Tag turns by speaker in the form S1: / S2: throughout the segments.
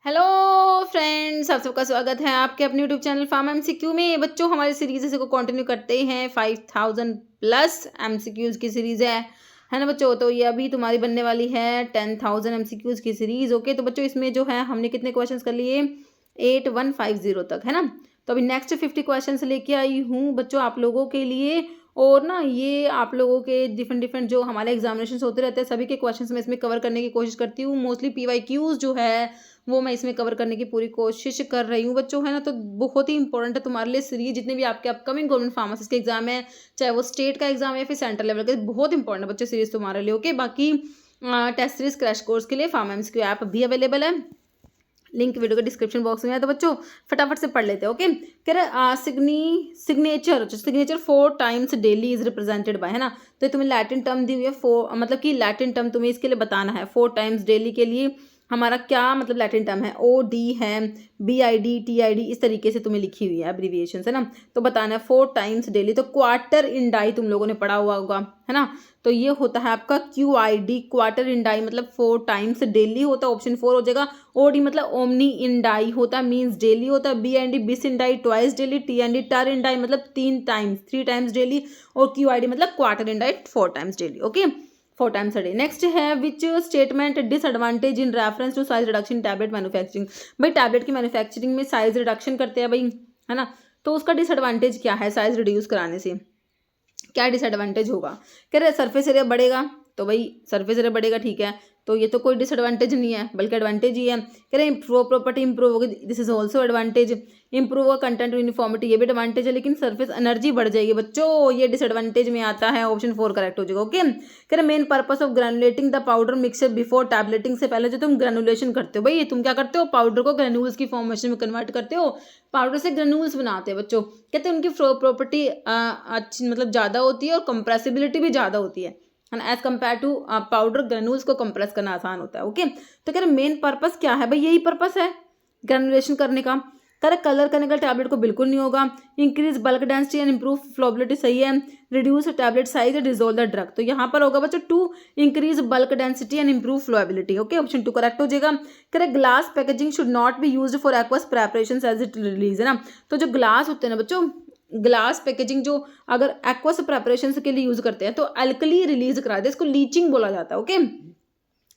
S1: Hello friends, आप सबका स्वागत है आपके अपने यूट्यूब चैनल फार्म एमसीक्यू में। बच्चों, हमारी सीरीज इसे को कंटिन्यू करते हैं। 5000 प्लस एमसीक्यूज की सीरीज है ना बच्चों। तो ये अभी तुम्हारी बनने वाली है 10,000 एमसीक्यूज की सीरीज। ओके, तो बच्चों इसमें जो है हमने कितने क्वेश्चंस कर लिए? 8150 तक, है ना। तो अभी नेक्स्ट 50 क्वेश्चंस लेके आई हूँ बच्चों आप लोगों के लिए। और ना ये आप लोगों के डिफरेंट डिफरेंट जो हमारे एग्जामिनेशन होते रहते हैं सभी के क्वेश्चंस मैं इसमें कवर करने की कोशिश करती हूँ। मोस्टली पीवाईक्यूज जो है वो मैं इसमें कवर करने की पूरी कोशिश कर रही हूँ बच्चों, है ना। तो बहुत ही इंपॉर्टेंट है तुम्हारे लिए सीरीज। जितने भी आपके अपकमिंग गवर्नमेंट फार्मेसिस्ट के एग्जाम है, चाहे वो स्टेट का एग्जाम है या फिर सेंट्रल लेवल का, बहुत इंपॉर्टेंट है बच्चों सीरीज तुम्हारे लिए। ओके, बाकी टेस्ट सीरीज क्रैश कोर्स के लिए फार्म एमसीक्यू ऐप भी अवेलेबल है। लिंक वीडियो के डिस्क्रिप्शन बॉक्स में है। तो बच्चों फटाफट से पढ़ लेते हैं। ओके, कह रहे signature 4 times daily is represented by, है ना। तो तुम्हें लैटिन टर्म दी हुई है 4, मतलब कि लैटिन टर्म तुम्हें इसके लिए बताना है। 4 टाइम्स डेली के लिए हमारा क्या मतलब लैटिन टर्म है? ओ डी है, B I D, T I D, इस तरीके से तुम्हें लिखी हुई है एब्रीविएशन, है ना। तो बताना है 4 टाइम्स डेली। तो क्वार्टर इन डाई तुम लोगों ने पढ़ा हुआ होगा, है ना। तो ये होता है आपका Q I D, quarter in die मतलब 4 टाइम्स डेली होता है। ऑप्शन 4 हो जाएगा। ओ डी मतलब ओमनी इन डाई होता है, मीन्स डेली होता है। B and D bis in die, twice daily. T and D ter in die मतलब 3 टाइम्स डेली। और क्यू आई डी मतलब quarter in die 4 times daily. Okay, 4 times a day. Next है which statement disadvantage in reference to size reduction tablet manufacturing. भाई tablet की manufacturing में size reduction करते हैं भाई, है ना। तो उसका डिसएडवांटेज क्या है? साइज रिड्यूस कराने से क्या डिसएडवांटेज होगा? कह रहे सरफेस एरिया बढ़ेगा। तो भाई सरफेस एरिया बढ़ेगा, ठीक है। तो ये तो कोई डिसएडवांटेज नहीं है बल्कि एडवांटेज ही है। कह रहे इंप्रूव प्रॉपर्टी इंप्रूव होगी, this is also advantage. Improve content uniformity, ये भी एडवांटेज है। लेकिन सरफेस एनर्जी बढ़ जाएगी बच्चों, ये डिसएडवांटेज में आता है। ऑप्शन 4 करेक्ट हो जाएगा। ओके, कह रहे main purpose of granulating the powder mixture before tableting से पहले जो तुम ग्रेनुलेशन करते हो, भाई तुम क्या करते हो? पाउडर को ग्रेन्यूल्स की फॉर्मेशन में कन्वर्ट करते हो। पाउडर से ग्रेन्यूल्स बनाते हैं बच्चों। कहते हैं उनकी प्रॉपर्टी अच्छी मतलब ज़्यादा होती है और कंप्रेसिबिलिटी भी ज़्यादा होती है ना। As compare to powder granules को कंप्रेस करना आसान होता है। ओके, तो कह रहे मेन पर्पस क्या है? भाई यही पर्पस है ग्रेनुलेशन करने का। कह कलर करने का टैबलेट को बिल्कुल नहीं होगा। Increase bulk density and improve flowability, सही है। Reduce tablet size dissolve the drug, तो यहाँ पर होगा बच्चों 2 increase bulk density and improve flowability. Okay, option 2 correct हो जाएगा। कह glass packaging should not be used for aqueous preparation as it release, है ना। तो जो ग्लास होते हैं ना बच्चों, ग्लास पैकेजिंग जो अगर एक्वस प्रेपरेशन के लिए यूज करते हैं तो अल्कली रिलीज कराते हैं, इसको लीचिंग बोला जाता है। ओके,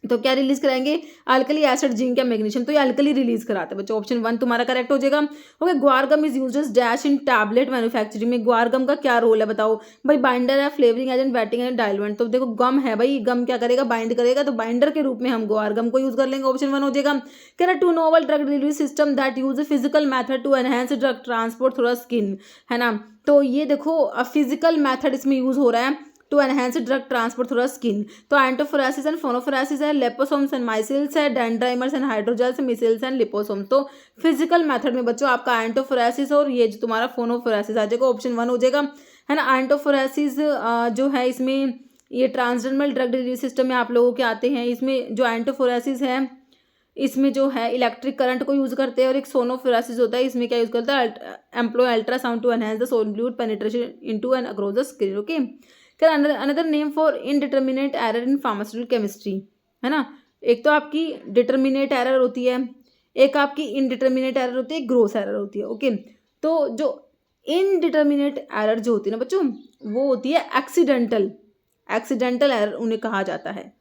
S1: तो क्या रिलीज कराएंगे? अल्कली एसिड, जिंक या मैग्नीशियम। तो ये अल्कली रिलीज कराते हैं बच्चों। ऑप्शन 1 तुम्हारा करेक्ट हो जाएगा। Okay, guar gum is used as dash in tablet manufacturing में ग्वारगम का क्या रोल है बताओ? भाई बाइंडर है, flavouring agent, wetting agent, diluent. तो देखो गम है भाई, गम क्या करेगा? बाइंड करेगा। तो बाइंडर के रूप में हम ग्वारगम को यूज कर लेंगे। ऑप्शन 1 हो जाएगा। कह रहा 2 novel drug delivery system that use physical method to enhance drug transport through skin, है ना। तो ये देखो फिजिकल मैथड इसमें यूज हो रहा है to enhance drug transport through skin. तो एंटोफोरेसिस एंड फोनोफोरेसिस है, लेपोसोम्स एंड माइसिल्स है, dendrimers and hydrogels, micelles and liposomes. तो फिजिकल मेथड में बच्चों आपका एंटोफोरेसिस और ये जो तुम्हारा फोनोफोरेसिस आ जाएगा। ऑप्शन 1 हो जाएगा, है ना। एंटोफोरेसिस जो है इसमें ये ट्रांसडर्मल ड्रग डिलीवरी सिस्टम में आप लोगों के आते हैं। इसमें जो एंटोफोरेसिस है इसमें जो है इलेक्ट्रिक करंट को यूज करते हैं। और एक सोनोफोरेसिस होता है, इसमें क्या यूज करता है? Employ ultrasound to enhance the solute penetration into and across the screen. Okay, another name for indeterminate error in pharmaceutical chemistry, है ना। एक तो आपकी डिटर्मिनेट एरर होती है, एक आपकी इनडिटर्मिनेट एरर होती है, ग्रोस एरर होती है। ओके, तो जो इनडिटर्मिनेट एरर जो होती है ना बच्चों, वो होती है एक्सीडेंटल एरर उन्हें कहा जाता है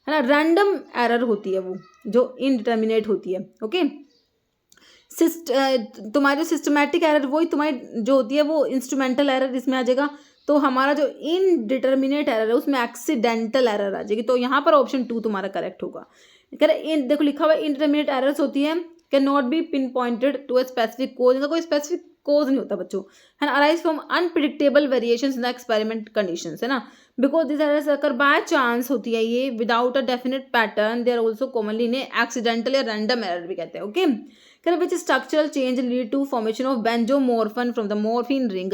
S1: ना। रैंडम एरर होती है वो जो इनडिटर्मिनेट होती है। ओके, तुम्हारी सिस्टमैटिक एरर वही तुम्हारी जो होती है वो इंस्ट्रूमेंटल एरर इसमें आ जाएगा। तो हमारा जो इनडिटर्मिनेट एरर है उसमें एक्सीडेंटल एरर आ जाएगी। तो यहाँ पर ऑप्शन 2 तुम्हारा करेक्ट होगा। इन देखो लिखा हुआ इनडिटर्मिनेट एरर्स होती है can not be pin pointed to a specific cause, इनका कोई स्पेसिफिक कोज नहीं होता बच्चों, है ना। Arise from unpredictable variations in the experiment conditions, है ना। Because this errors occur by chance होती है ये, without a definite pattern. They are also commonly इन्हें एक्सीडेंटल या रैंडम एरर भी कहते हैं। Okay, which structural change lead to formation of benzomorphan from the morphine ring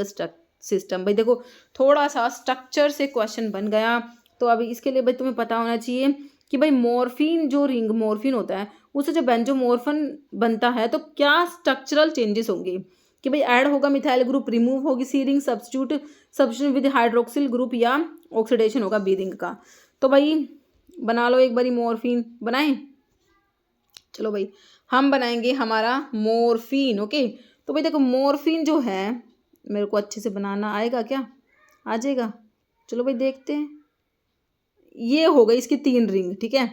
S1: system. भाई देखो थोड़ा सा स्ट्रक्चर से क्वेश्चन बन गया। तो अभी इसके लिए भाई तुम्हें पता होना चाहिए कि भाई मॉर्फिन जो रिंग मॉर्फिन होता है उससे जो बेंजोमोर्फिन बनता है तो क्या स्ट्रक्चरल चेंजेस होंगे कि भाई ऐड होगा मिथाइल ग्रुप, रिमूव होगी C ring, substitution with hydroxyl group या ऑक्सीडेशन होगा बी रिंग का। तो भाई बना लो एक बारी मॉर्फिन बनाएं। चलो भाई हम बनाएंगे हमारा मॉर्फिन। ओके, तो भाई देखो मॉर्फिन जो है मेरे को अच्छे से बनाना आएगा क्या? आ जाएगा। चलो भाई देखते हैं। ये हो गई इसकी 3 रिंग, ठीक है।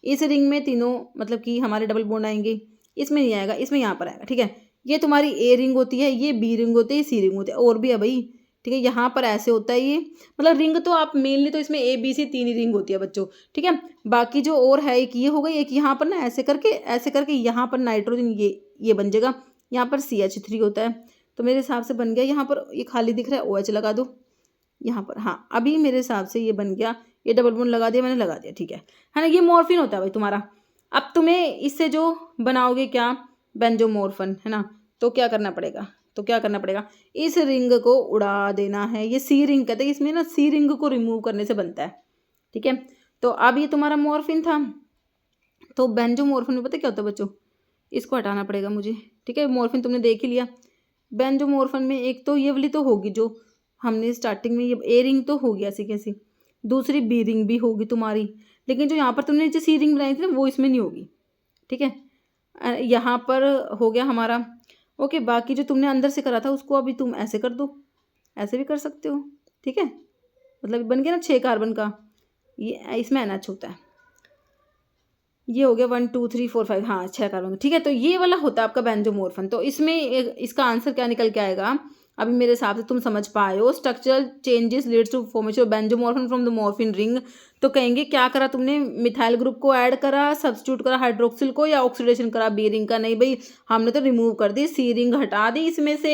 S1: इस रिंग में तीनों मतलब कि हमारे डबल बॉन्ड आएंगे, इसमें नहीं आएगा, इसमें यहाँ पर आएगा, ठीक है। ये तुम्हारी ए रिंग होती है, ये बी रिंग होती है, ये सी रिंग होती है, और भी है भाई, ठीक है। यहाँ पर ऐसे होता है ये, मतलब रिंग तो आप मेनली तो इसमें A B C 3 he ring होती है बच्चों, ठीक है। बाकी जो और है एक ये हो गई, एक यहाँ पर ना ऐसे करके यहाँ पर नाइट्रोजन ये बन जाएगा, यहाँ पर CH3 होता है। तो मेरे हिसाब से बन गया, यहाँ पर ये खाली दिख रहा है OH लगा दो यहाँ पर। हाँ अभी मेरे हिसाब से ये बन गया, ये डबल बॉन्ड लगा दिया मैंने, लगा दिया, ठीक है ना। ये मॉर्फिन होता है भाई तुम्हारा। अब तुम्हें इससे जो बनाओगे क्या, बेंजोमॉर्फिन, है ना। तो क्या करना पड़ेगा, इस रिंग को उड़ा देना है। ये सी रिंग कहते हैं, इसमें ना सी रिंग को रिमूव करने से बनता है, ठीक है। तो अब ये तुम्हारा मॉर्फिन था, तो बेंजोमॉर्फिन में पता क्या होता है बच्चों, इसको हटाना पड़ेगा मुझे, ठीक है। मॉर्फिन तुमने देख ही लिया। बेंजोमॉर्फिन में एक तो ये वाली तो होगी जो हमने स्टार्टिंग में, ये ए रिंग तो होगी ऐसी कैसी, दूसरी बी रिंग भी होगी तुम्हारी, लेकिन जो यहाँ पर तुमने नीचे सी रिंग बनाई थी ना वो इसमें नहीं होगी, ठीक है। यहाँ पर हो गया हमारा। ओके, बाकी जो तुमने अंदर से करा था उसको अभी तुम ऐसे कर दो, ऐसे भी कर सकते हो, ठीक है। मतलब बन गया ना 6 कार्बन का, ये इसमें NH होता है। ये हो गया 1 2 3 4 5, हाँ 6 कार्बन, ठीक है। तो ये वाला होता है आपका बेंजोमॉर्फिन। तो इसमें इसका आंसर क्या निकल के आएगा, अभी मेरे हिसाब से तुम समझ पाए हो। Structural changes leads to formation of benzomorphan from the morphine ring. तो कहेंगे क्या करा तुमने, मिथाइल ग्रुप को ऐड करा, सब्स्टिट्यूट करा हाइड्रोक्सिल को, या ऑक्सीडेशन करा बी रिंग का? नहीं भाई, हमने तो रिमूव कर दी, सी रिंग हटा दी इसमें से,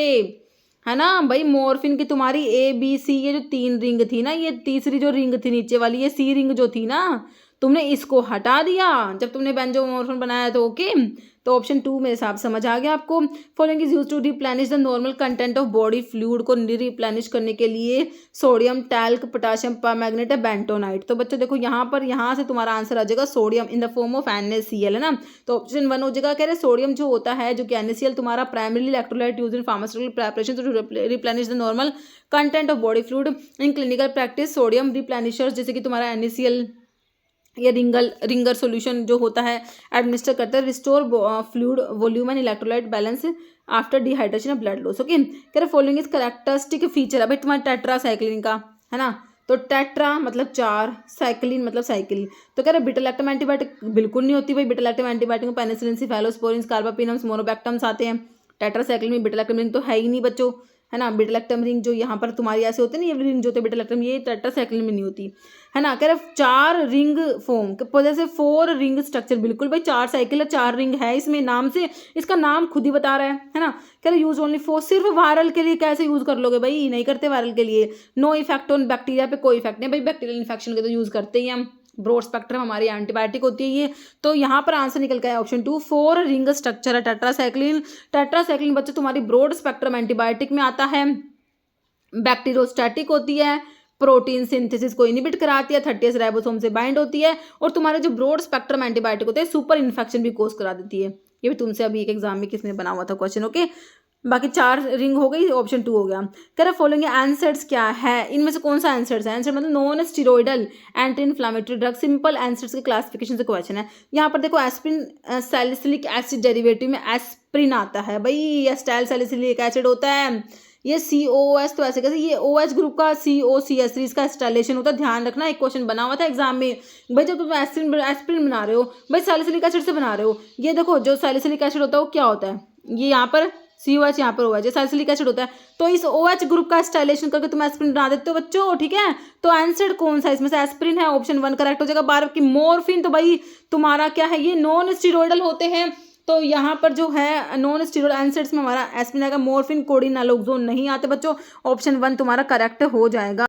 S1: है ना भाई। मॉर्फिन की तुम्हारी ए बी सी ये जो 3 रिंग थी ना, ये तीसरी जो रिंग थी नीचे वाली, ये सी रिंग जो थी ना, तुमने इसको हटा दिया जब तुमने बेंजोमॉर्फिन बनाया। तो ओके, तो ऑप्शन 2 मेरे हिसाब समझ आ गया आपको। Following is use to replenish the normal content of body fluid को रिप्लेनिश करने के लिए sodium, talc, potassium permanganate, bentonite. तो बच्चों देखो यहाँ पर, यहाँ से तुम्हारा आंसर आ जाएगा sodium in the form of NaCl, है ना। तो ऑप्शन 1 हो जाएगा। कह रहे सोडियम जो होता है, जो कि NaCl तुम्हारा primarily electrolyte use in pharmaceutical preparation to replenish the normal content of body fluid in clinical practice. Sodium replenishers जैसे कि तुम्हारा NaCl या रिंगर सॉल्यूशन जो होता है एडमिनिस्टर करता है, restore fluid volume and electrolyte balance after dehydration of blood loss. Okay, कह रहे फॉलोइंग इज कैरेक्टरिस्टिक फीचर है भाई तुम्हारे टेट्रासाइक्लिन का, है ना। तो टेट्रा मतलब 4, साइक्लिन मतलब साइकिल। तो कह रहे बीटा लैक्टम एंटीबायोटिक बिल्कुल नहीं होती भाई। बीटा लैक्टम एंटीबायोटिक में पेनिसिलिन, सिफालोस्पोरिन, कार्बापिनम्स, मोनोबैक्टम्स आते हैं। टेट्रासाइक्लिन में बीटा लैक्टम रिंग तो है ही नहीं बच्चों, है ना। बीटा लैक्टम रिंग जो यहाँ पर तुम्हारी ऐसे होते हैं ना, ये रिंग जो होते हैं बीटा लैक्टम, ये टेट्रासाइक्लिन में नहीं होती, है ना। कह रहे 4 रिंग फॉर्म जैसे 4 रिंग स्ट्रक्चर, बिल्कुल भाई 4 साइकिल है, 4 रिंग है इसमें, नाम से इसका नाम खुद ही बता रहा है ना। कह रहे यूज ओनली फॉर, सिर्फ वायरल के लिए कैसे यूज कर लोगे भाई, नहीं करते वायरल के लिए। नो इफेक्ट ऑन बैक्टीरिया पे, कोई इफेक्ट नहीं भाई, बैक्टीरियल इन्फेक्शन के तो यूज करते ही हम। ब्रॉड स्पेक्ट्रम हमारी एंटीबायोटिक होती है ये। तो यहाँ पर आंसर निकल के आया ऑप्शन 2, 4 रिंग स्ट्रक्चर है टेट्रासाइक्लिन। टेट्रासाइक्लिन बच्चे तुम्हारी ब्रॉड स्पेक्ट्रम एंटीबायोटिक में आता है, बैक्टीरियोस्टैटिक होती है, प्रोटीन सिंथेसिस को इनिबिट कराती है, 30 राइबोसोम से बाइंड होती है, और तुम्हारे जो ब्रॉड स्पेक्ट्रम एंटीबायोटिक होते हैं सुपर इन्फेक्शन भी कोज करा देती है। ये भी तुमसे अभी एक एग्जाम में किसने बना हुआ था क्वेश्चन। ओके, बाकी 4 रिंग हो गई, ऑप्शन 2 हो गया। कह रहा फॉलोइंग एंसर्स क्या है, इनमें से कौन सा एंसर्स है। आंसर मतलब non steroidal anti inflammatory drug, simple answers के क्लासिफिकेशन से क्वेश्चन है। यहाँ पर देखो एस्प्रिन सैलिसिलिक एसिड डेरिवेटिव में एस्प्रिन आता है भाई, एस्टाइल सैलिसिलिक एसिड होता है। ये COOS, तो ऐसे कैसे, ये OH ग्रुप का COCH3 इसका स्टाइलेशन होता है। ध्यान रखना, एक क्वेश्चन बना हुआ था एग्जाम में भाई, जब तुम एस्प्रिन बना रहे हो भाई सैलिसिलिक एसिड से बना रहे हो, ये देखो जो सैलिसिलिक एसिड होता है वो क्या होता है, ये यहाँ पर COH, यहाँ पर OH, सैलिसिलिक एसिड होता है। तो इस OH ग्रुप का स्टाइलेशन करके तुम एस्प्रिन बना देते हो बच्चों, ठीक है। तो आंसर कौन सा इसमें से एस्प्रिन है, ऑप्शन 1 करेक्ट हो जाएगा। 12 की मॉर्फिन तो भाई तुम्हारा क्या है, ये नॉन स्टीरोइडल होते हैं। तो यहाँ पर जो है नॉन स्टीरोइड आंसर्स में हमारा एस्प्रिन आएगा, मॉर्फिन, कोडिन, नालोक्सोन नहीं आते बच्चों। ऑप्शन 1 तुम्हारा करेक्ट हो जाएगा।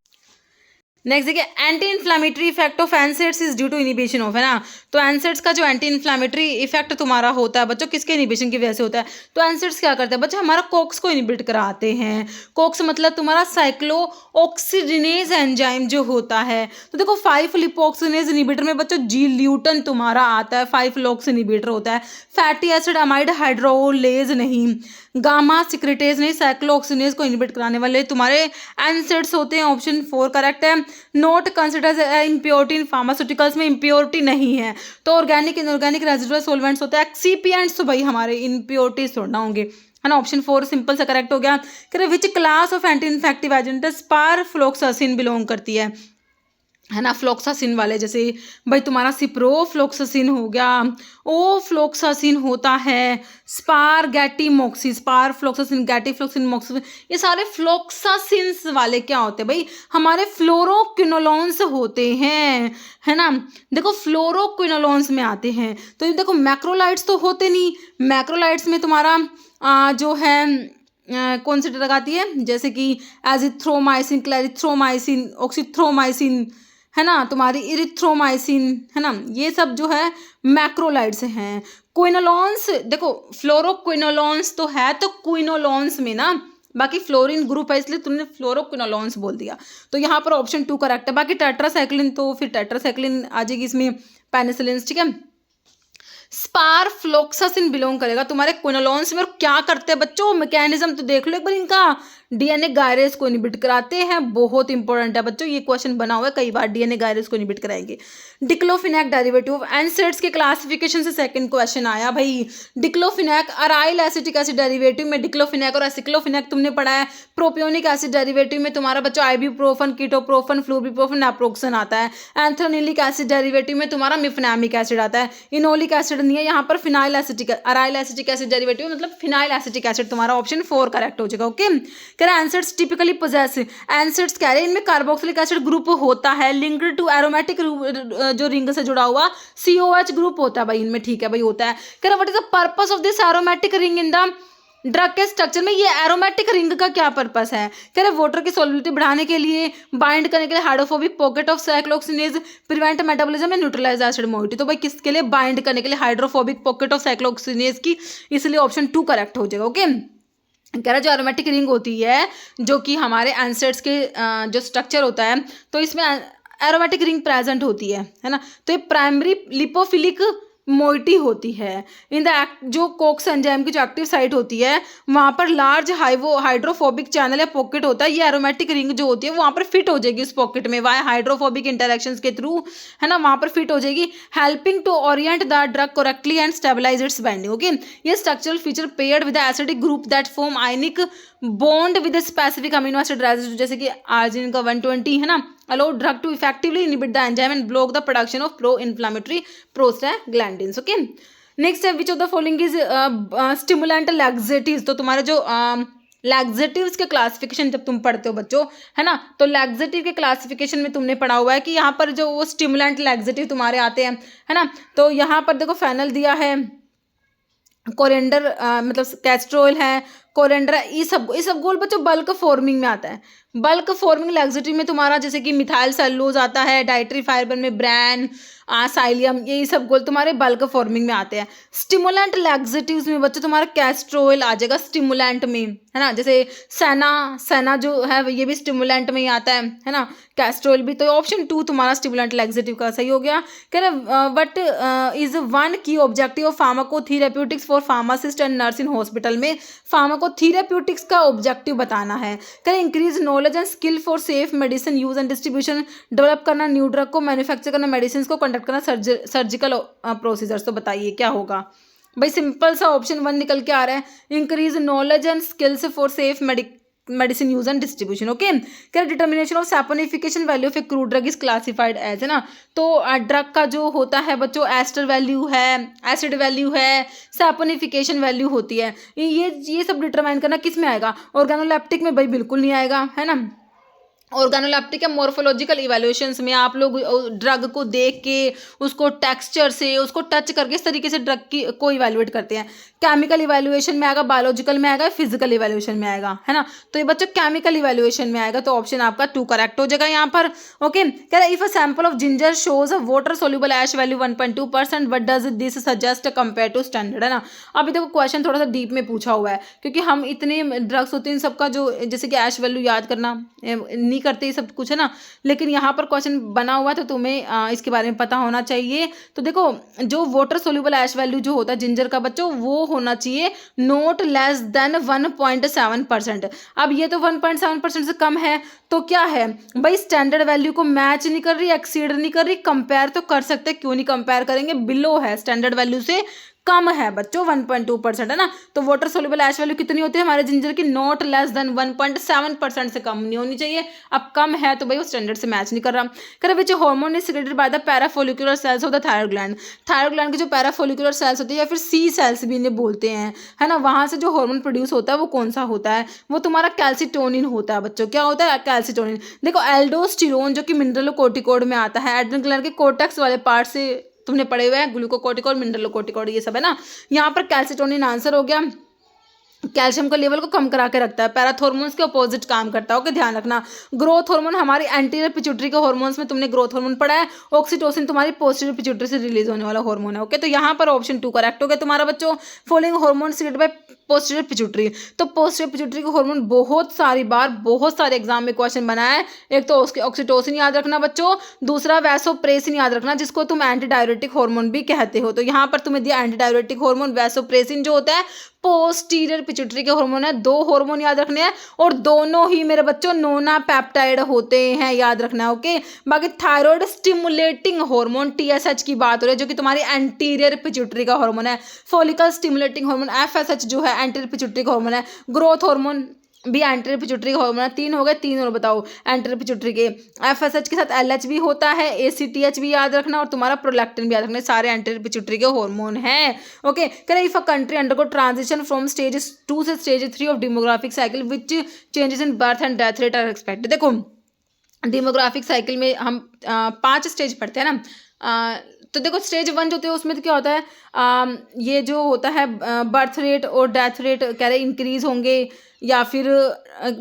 S1: नेक्स्ट देखिए, anti inflammatory effect of NSAIDs is due to inhibition of, है ना। तो एनसेड्स का जो एंटी इन्फ्लामेटरी इफेक्ट तुम्हारा होता है बच्चों, किसके इनिबिशन की वजह से होता है। तो एनसेड्स क्या करते हैं बच्चों, हमारा कोक्स को इनिबिट कराते हैं। कोक्स मतलब तुम्हारा साइक्लो ऑक्सीजनेज एंजाइम जो होता है। तो देखो 5 लिपोक्सिनेज इनिबिटर में बच्चों जी-ल्यूटन तुम्हारा आता है, 5 लॉक्स इनिबिटर होता है। फैटी एसिड अमाइड हाइड्रोलेज नहीं, गामा सिक्रेटेज नहीं, साइक्लोऑक्सीनेज को इनिबिट कराने वाले तुम्हारे एनसेड्स होते हैं। ऑप्शन 4 करेक्ट है। Not considered impurity in pharmaceuticals में इम्प्योरिटी नहीं है। तो ऑर्गेनिक इनऑर्गेनिक रेजिडुअल सॉल्वेंट्स होते हैं, एक्सीपिएंट्स तो भाई हमारे इम्प्योरिटीज थोड़ा होंगे, है ना। ऑप्शन 4 सिंपल सा करेक्ट हो गया। कह which class of anti infective agent sparfloxacin belong करती है ना। फ्लोक्सासिन वाले जैसे भाई तुम्हारा सिप्रोफ्लोक्सासिन हो गया, ओफ्लोक्सासिन होता है, स्पारगैटीमोक्सी, स्पारफ्लोक्सासिन, गैटीफ्लोक्सिन, मोक्सिन, ये सारे फ्लोक्सासिन्स वाले क्या होते हैं भाई, हमारे फ्लोरोक्विनोलॉन्स होते हैं, है ना। देखो फ्लोरोक्विनोलॉन्स में आते हैं। तो ये देखो मैक्रोलाइट्स तो होते नहीं, मैक्रोलाइट्स में तुम्हारा जो है कौन सी ड्रग आती है, जैसे कि एजिथ्रोमाइसिन, क्लैरिथ्रोमाइसिन, ऑक्सीथ्रोमाइसिन, है ना, तुम्हारी इरिथ्रोमाइसिन, है ना, ये सब जो है मैक्रोलाइड्स हैं। क्विनोलॉन्स देखो फ्लोरोक्विनोलॉन्स तो है, तो क्विनोलॉन्स में ना बाकी फ्लोरीन ग्रुप है इसलिए तुमने फ्लोरोक्विनोलॉन्स बोल दिया, तो यहाँ पर ऑप्शन 2 करेक्ट है। बाकी टेट्रासाइक्लिन तो फिर टेट्रासाइक्लिन आ जाएगी इसमें, पेनिसिलिन, ठीक है। स्पारफ्लोक्सासिन बिलोंग करेगा तुम्हारे क्विनोलॉन्स में। और क्या करते हैं बच्चों, मैकेनिज्म तो देख लो एक बार इनका, डीएनए गायरेज को इनहिबिट कराते हैं, बहुत इंपॉर्टेंट है बच्चों, ये क्वेश्चन बना हुआ है कई बार, डीएनए गायरेज को इनहिबिट कराएंगे। डिक्लोफिनैक डेरिवेटिव ऑफ एनसेड्स के क्लासिफिकेशन से सेकंड क्वेश्चन आया भाई। डिक्लोफिनैक अराइल एसिटिक एसिड डेरिवेटिव में डिक्लोफिनैक और एसिक्लोफिनैक तुमने पढ़ा है। प्रोपियोनिक एसिड डेरिवेटिव में तुम्हारा बच्चों आइबुप्रोफन, कीटोप्रोफन, फ्लूबिप्रोफन, नाप्रोक्सन आता है। एंथ्रानिलिक एसिड डेरिवेटिव में तुम्हारा मिफनामिक एसिड आता है। इनोलिक एसिड नहीं है यहाँ पर, phenyl acetic, aryl acetic acid derivative मतलब फिनाइल एसिटिक एसिड, तुम्हारा ऑप्शन 4 करेक्ट हो जाएगा। ओके, कह रहा है एनसेड्स टिपिकली पोजेस, एनसेड्स कह रहे हैं इनमें कार्बोक्सिलिक एसिड ग्रुप होता है, लिंक्ड टू एरोमेटिक जो रिंग से जुड़ा हुआ COH ग्रुप होता है भाई इनमें, ठीक है भाई होता है। कह रहा what is the purpose of this aromatic ring in the drug के स्ट्रक्चर में, ये एरोमेटिक रिंग का क्या पर्पस है। कह रहे वाटर की सॉल्युबिलिटी बढ़ाने के लिए, बाइंड करने के लिए hydrophobic pocket of cyclooxygenase, prevent metabolism and neutralize acid moiety. तो भाई किसके लिए, बाइंड करने के लिए हाइड्रोफोबिक पॉकेट ऑफ साइक्लोक्सिनेज की, इसलिए ऑप्शन 2 करेक्ट हो जाएगा। ओके, कह रहा जो एरोमेटिक रिंग होती है जो कि हमारे एनसेड्स के जो स्ट्रक्चर होता है, तो इसमें एरोमेटिक रिंग प्रेजेंट होती है ना। तो ये प्राइमरी लिपोफिलिक मोइटी होती है। इन द जो कोक्स एंजाइम की जो एक्टिव साइट होती है वहाँ पर लार्ज हाइड्रोफोबिक चैनल या पॉकेट होता है, ये एरोमेटिक रिंग जो होती है वहाँ पर फिट हो जाएगी उस पॉकेट में, वाया हाइड्रोफोबिक इंटरेक्शंस के थ्रू, है ना, वहाँ पर फिट हो जाएगी, helping to orient the drug correctly and stabilize its binding. Okay, ये structural feature paired with acidic group that form ionic bond with specific amino acid residue, जैसे कि आर्जिनिन का 120, है ना, allow drug to effectively inhibit the enzyme and block the production of pro-inflammatory prostaglandins. Okay, next है which of the following is stimulant laxatives। तो तुम्हारे जो laxatives के क्लासिफिकेशन जब तुम पढ़ते हो बच्चों, है ना, तो लैक्सेटिव के क्लासिफिकेशन में तुमने पढ़ा हुआ है कि यहाँ पर जो वो स्टिमुलेंट लैक्सेटिव तुम्हारे आते हैं, है ना, तो यहाँ पर देखो फेनल दिया है, कोरिएंडर मतलब कैस्ट्रोल है, कोरिएंडर, ये सब गोल बच्चों बल्क फॉर्मिंग में आता है। बल्क फॉर्मिंग लैक्सेटिव में तुम्हारा जैसे कि मिथाइल सेलुलोज आता है, डाइटरी फाइबर में ब्रैन, साइलियम, ये सब गोल तुम्हारे बल्क फॉर्मिंग में आते हैं। स्टिमुलेंट लैक्सेटिव्स में बच्चों तुम्हारा कैस्ट्रोल आ जाएगा स्टिमुलेंट में, है ना, जैसे सेना जो है ये भी स्टिमुलेंट में ही आता है ना, कैस्ट्रोल भी। तो ऑप्शन 2 तुम्हारा स्टिमुलेंट लैक्सेटिव का सही हो गया। कह रहे what is one key objective of pharmacotherapeutics for pharmacist and nurse in hospital में, फार्माकोथेरेप्यूटिक्स का ऑब्जेक्टिव बताना है। कह रहे increase knowledge and skill for safe medicine use and distribution, develop करना न्यू ड्रग को, मैन्युफैक्चर करना, मेडिसिन को कंडक्ट करना, सर्जिकल प्रोसीजर्स। तो बताइए क्या होगा भाई, सिंपल सा ऑप्शन 1 निकल के आ रहा है, increase knowledge and skills for safe medicine use and distribution. Okay, क्या determination of saponification value of a crude drug is classified as, है ना, तो ड्रग का जो होता है बच्चों एस्टर वैल्यू है, एसिड वैल्यू है, सैपोनिफिकेशन वैल्यू होती है, ये सब डिटरमाइन करना किस में आएगा, ऑर्गेनोलेप्टिक में भाई बिल्कुल नहीं आएगा, है ना। ऑर्गेनोलेप्टिक या मॉर्फोलॉजिकल इवैल्यूएशंस में आप लोग ड्रग को देख के उसको टेक्सचर से उसको टच करके इस तरीके से ड्रग की को इवैल्यूएट करते हैं। केमिकल इवैल्यूएशन में आएगा, बायोलॉजिकल में आएगा, फिजिकल इवैल्यूएशन में आएगा, है ना, तो ये बच्चों केमिकल इवैल्यूएशन में आएगा, तो ऑप्शन आपका 2 करेक्ट हो जाएगा यहाँ पर। ओके, कह रहा if a sample of ginger shows a water soluble ash value 1.2%, what does this suggest compare to standard, है ना। अभी देखो क्वेश्चन थोड़ा सा डीप में पूछा हुआ है क्योंकि हम इतने ड्रग्स होते हैं इन सबका जो जैसे कि ऐश वैल्यू याद करना नहीं करते ये सब कुछ, है ना, लेकिन यहाँ पर क्वेश्चन बना हुआ है तो तुम्हें इसके बारे में पता होना चाहिए। तो देखो जो वाटर सोल्यूबल ऐश वैल्यू जो होता है जिंजर का बच्चों, वो होना चाहिए नॉट लेस देन 1.7%। अब ये तो 1.7% से कम है, तो क्या है भाई, स्टैंडर्ड वैल्यू को मैच नहीं कर रही, एक्सीड नहीं कर रही, कंपेयर तो कर सकते, क्यों नहीं कंपेयर करेंगे, बिलो है, स्टैंडर्ड वैल्यू से कम है बच्चों, 1.2%, है ना। तो वाटर सोल्यूबल ऐश वैल्यू कितनी होती है हमारे जिंजर की, नॉट लेस देन 1.7% से कम नहीं होनी चाहिए। अब कम है तो भाई वो स्टैंडर्ड से मैच नहीं कर रहा। कह रहे which hormone is secreted by the parafollicular cells of the thyroid gland. Thyroid gland की जो पैराफोलिकुलर सेल्स होती है या फिर सी सेल्स भी इन्हें बोलते हैं, है ना, वहां से जो हार्मोन प्रोड्यूस होता है वो कौन सा होता है, वो तुम्हारा कैल्सिटोनिन होता है बच्चों। क्या होता है, कैल्सिटोनिन। देखो एल्डोस्टिरोन जो कि मिनरलोकोर्टिकोइड में आता है, एड्रेनल ग्लैंड के कोर्टेक्स वाले पार्ट से तुमने पढ़े हुए हैं, ग्लूकोकोर्टिकोइड, मिनरलोकोर्टिकोइड, ये सब है ना। यहाँ पर कैल्सिटोनिन आंसर हो गया। कैल्शियम के लेवल को कम करा के रखता है, पैराथॉर्मोन्स के अपोजिट काम करता है, ओके, ध्यान रखना। ग्रोथ हार्मोन हमारी एंटीरियर पिट्यूटरी के हार्मोन्स में तुमने ग्रोथ हार्मोन पढ़ा है। ऑक्सीटोसिन तुम्हारी पोस्टीरियर पिट्यूटरी से रिलीज होने वाला हार्मोन है, ओके। तो यहाँ पर ऑप्शन 2 करेक्ट हो गया तुम्हारा बच्चों। Following hormone secreted by posterior pituitary. तो पोस्टीरियर पिट्यूटरी का हार्मोन बहुत सारी बार बहुत सारे एग्जाम में क्वेश्चन बना है। एक तो उसके ऑक्सीटोसिन याद रखना बच्चों, दूसरा वैसोप्रेसिन याद रखना, जिसको तुम एंटी डायरेटिक हार्मोन भी कहते हो। तो यहाँ पर तुम्हें दिया एंटी डायरेटिक हार्मोन वैसोप्रेसिन जो होता है पोस्टीरियर पिट्यूटरी के हार्मोन है। 2 हार्मोन याद रखने हैं और दोनों ही मेरे बच्चों नोना पेप्टाइड होते हैं, याद रखना है, ओके। बाकी थायराइड स्टिमुलेटिंग हार्मोन TSH की बात हो रही है, जो कि तुम्हारी एंटीरियर पिट्यूटरी का हार्मोन है। फॉलिकल स्टिमुलेटिंग हार्मोन FSH जो है एंटीरियर पिट्यूटरी का हार्मोन है। ग्रोथ हार्मोन भी एंटीरियर पिट्यूटरी का हार्मोन है। 3 हो गए, 3 और बताओ एंटीरियर पिट्यूटरी के। FSH के साथ LH भी होता है, ACTH भी याद रखना और तुम्हारा प्रोलैक्टिन भी याद रखना, सारे एंटीरियर पिट्यूटरी के हार्मोन हैं, ओके। कह if a country undergo transition from stage 2 से stage 3 of demographic cycle which changes in birth and death rate are expected. देखो डेमोग्राफिक साइकिल में हम 5 स्टेज पढ़ते हैं ना। तो देखो स्टेज 1 जो होती है उसमें तो क्या होता है, ये जो होता है बर्थ रेट और डेथ रेट कह रहे इंक्रीज होंगे, या फिर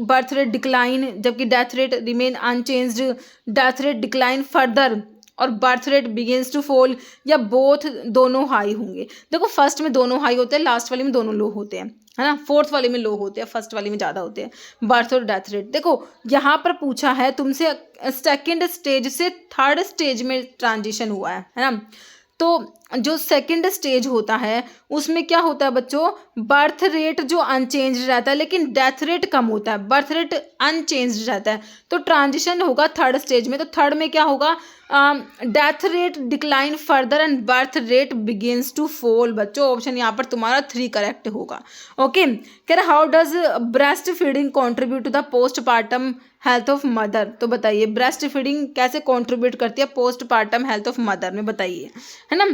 S1: बर्थ रेट डिक्लाइन, जबकि death rate remain unchanged, death rate decline further और birth rate begins to fall, या बोथ दोनों हाई होंगे। देखो फर्स्ट में दोनों हाई होते हैं, लास्ट वाले में दोनों लो होते हैं, है ना। फोर्थ वाले में लो होते हैं, फर्स्ट वाले में ज़्यादा होते हैं बर्थ और डेथ रेट। देखो यहाँ पर पूछा है तुमसे सेकंड स्टेज से थर्ड स्टेज में ट्रांजिशन हुआ है ना। तो जो सेकंड स्टेज होता है उसमें क्या होता है बच्चों, बर्थ रेट जो अनचेंज रहता है लेकिन डेथ रेट कम होता है, बर्थ रेट अनचेंज रहता है। तो ट्रांजिशन होगा थर्ड स्टेज में। तो थर्ड में क्या होगा, death rate decline further and birth rate begins to fall बच्चों। ऑप्शन यहाँ पर तुम्हारा 3 करेक्ट होगा, ओके। कह रहे how does breast feeding contribute to the postpartum health of mother. तो बताइए ब्रेस्ट फीडिंग कैसे कॉन्ट्रीब्यूट करती है पोस्टपार्टम हेल्थ ऑफ मदर में, बताइए, है ना।